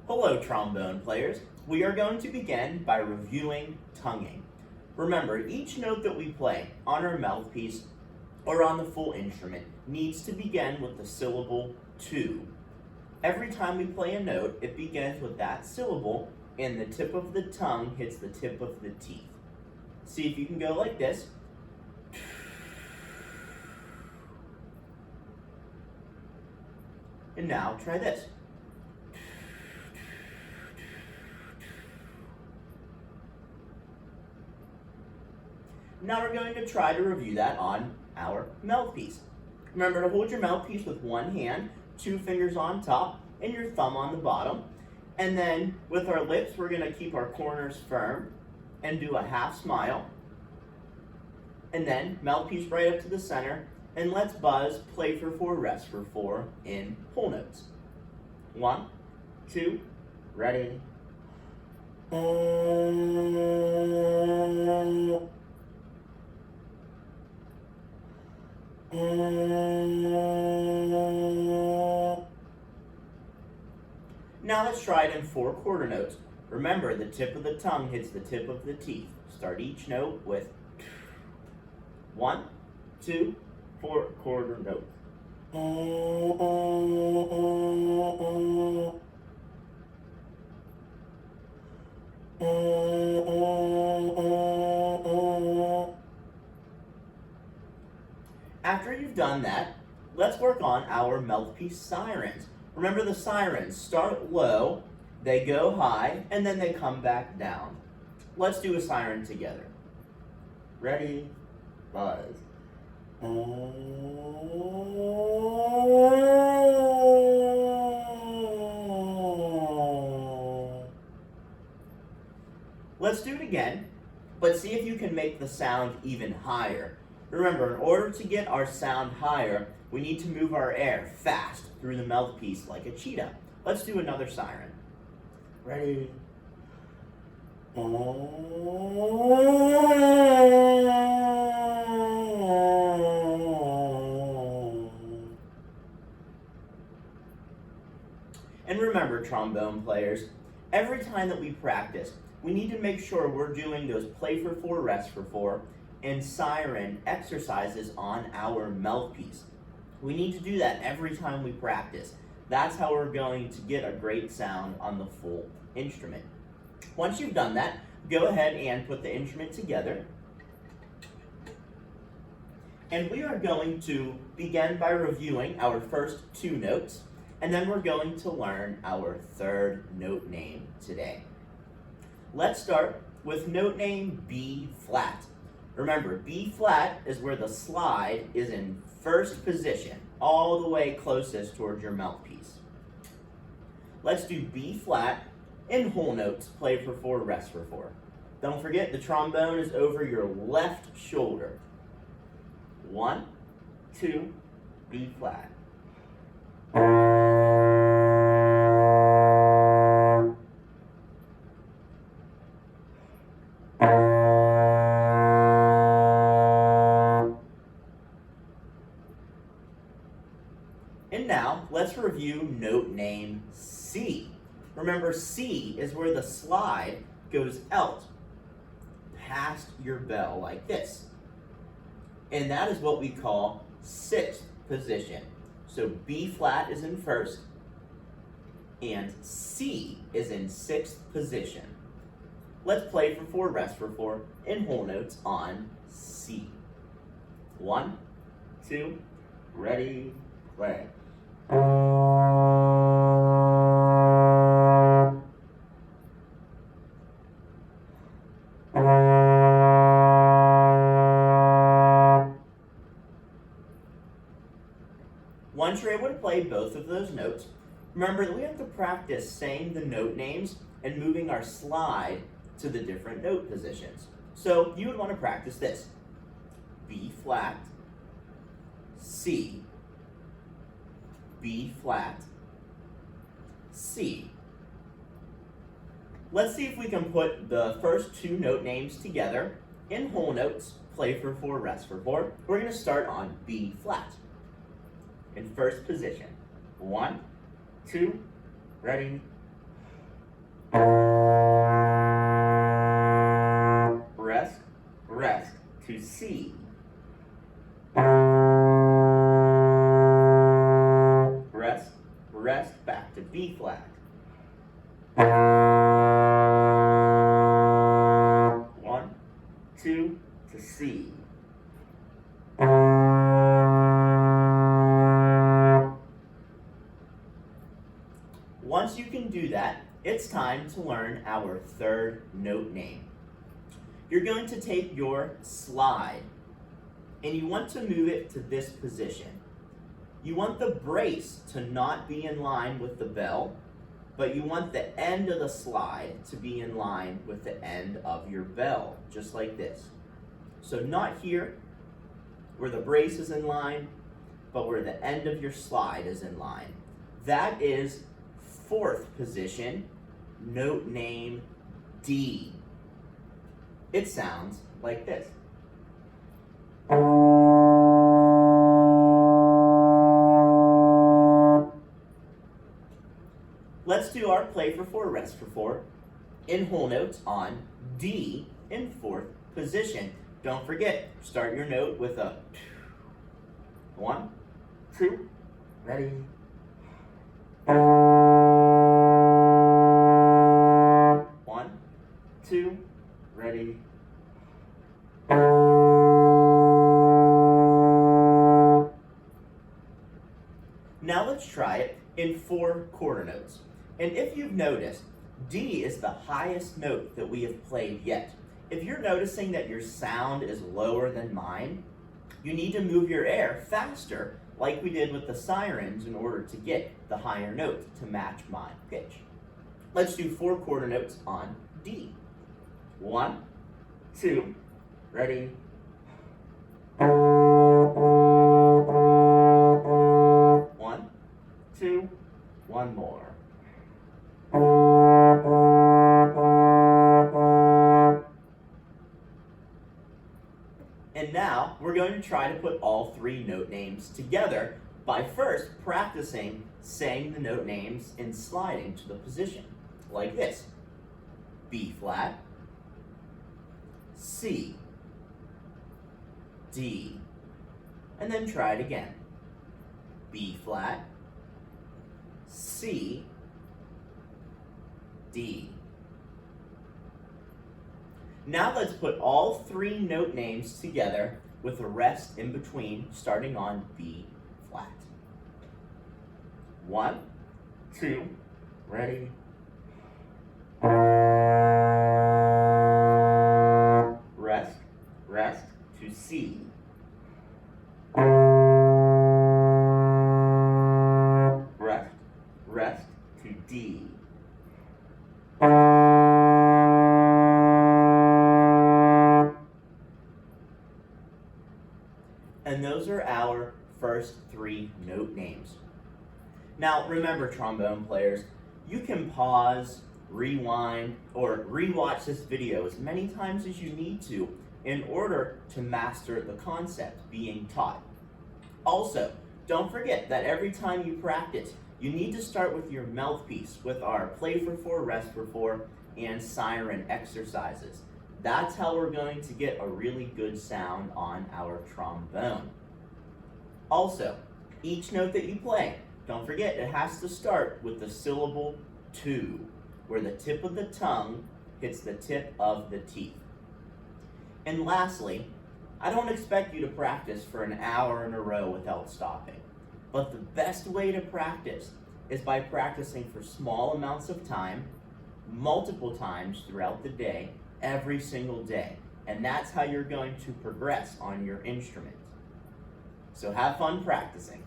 Hello, trombone players. We are going to begin by reviewing tonguing. Remember, each note that we play on our mouthpiece or on the full instrument needs to begin with the syllable to. Every time we play a note, it begins with that syllable and the tip of the tongue hits the tip of the teeth. See if you can go like this. And now try this. Now we're going to try to review that on our mouthpiece. Remember to hold your mouthpiece with one hand, 2 fingers on top, and your thumb on the bottom. And then with our lips, we're going to keep our corners firm and do a half smile. And then mouthpiece right up to the center. And let's buzz, play for 4, rest for 4 in whole notes. 1, 2, ready. Now let's try it in 4 quarter notes. Remember, the tip of the tongue hits the tip of the teeth. Start each note with 1, 2, 4 quarter notes. After you've done that, let's work on our Mouthpiece Sirens. Remember, the sirens start low, they go high, and then they come back down. Let's do a siren together. Ready? Buzz. Let's do it again, but see if you can make the sound even higher. Remember, in order to get our sound higher, we need to move our air fast through the mouthpiece like a cheetah. Let's do another siren. Ready? And remember, trombone players, every time that we practice, we need to make sure we're doing those play for 4, rest for 4, and siren exercises on our mouthpiece. We need to do that every time we practice. That's how we're going to get a great sound on the full instrument. Once you've done that, go ahead and put the instrument together. And we are going to begin by reviewing our first 2 notes, and then we're going to learn our 3rd note name today. Let's start with note name B flat. Remember, B flat is where the slide is in first position, all the way closest towards your mouthpiece. Let's do B flat in whole notes, play for 4, rest for 4. Don't forget, the trombone is over your left shoulder. 1, 2, B flat. And now, let's review note name C. Remember, C is where the slide goes out past your bell like this. And that is what we call 6th position. So B flat is in first, and C is in 6th position. Let's play for 4, rest for 4 in whole notes on C. 1, 2, ready, play. Once you're able to play both of those notes, remember that we have to practice saying the note names and moving our slide to the different note positions. So you would want to practice this. B flat, C, B flat, C. Let's see if we can put the first 2 note names together in whole notes, play for 4, rest for 4. We're going to start on B flat. In first position. 1, 2, ready. to C. Rest, rest, back to B flat. 1, 2 to C. Once you can do that, it's time to learn our third note name. You're going to take your slide and you want to move it to this position. You want the brace to not be in line with the bell, but you want the end of the slide to be in line with the end of your bell, just like this. So not here, where the brace is in line, but where the end of your slide is in line. That is fourth position, note name D. It sounds like this. Let's do our play for 4, rest for 4 in whole notes on D in fourth position. Don't forget, start your note with a 1, 2, ready. 1, 2, ready. Now let's try it in 4 quarter notes. And if you've noticed, D is the highest note that we have played yet. If you're noticing that your sound is lower than mine, you need to move your air faster, like we did with the sirens, in order to get the higher note to match my pitch. Let's do 4 quarter notes on D. 1, 2, ready. 1, 2, 1 more. And now we're going to try to put all 3 note names together by first practicing saying the note names and sliding to the position, like this. B flat, C, D, and then try it again. B flat, C, D. Now let's put all 3 note names together with a rest in between, starting on B flat. 1, 2, ready. Rest, rest to C. Rest, rest to D. And those are our first 3 note names. Now remember, trombone players, you can pause, rewind, or rewatch this video as many times as you need to in order to master the concept being taught. Also, don't forget that every time you practice, you need to start with your mouthpiece with our play for 4, rest for 4, and siren exercises. That's how we're going to get a really good sound on our trombone. Also, each note that you play, don't forget it has to start with the syllable 2, where the tip of the tongue hits the tip of the teeth. And lastly, I don't expect you to practice for an hour in a row without stopping. But the best way to practice is by practicing for small amounts of time, multiple times throughout the day, every single day. And that's how you're going to progress on your instrument. So have fun practicing.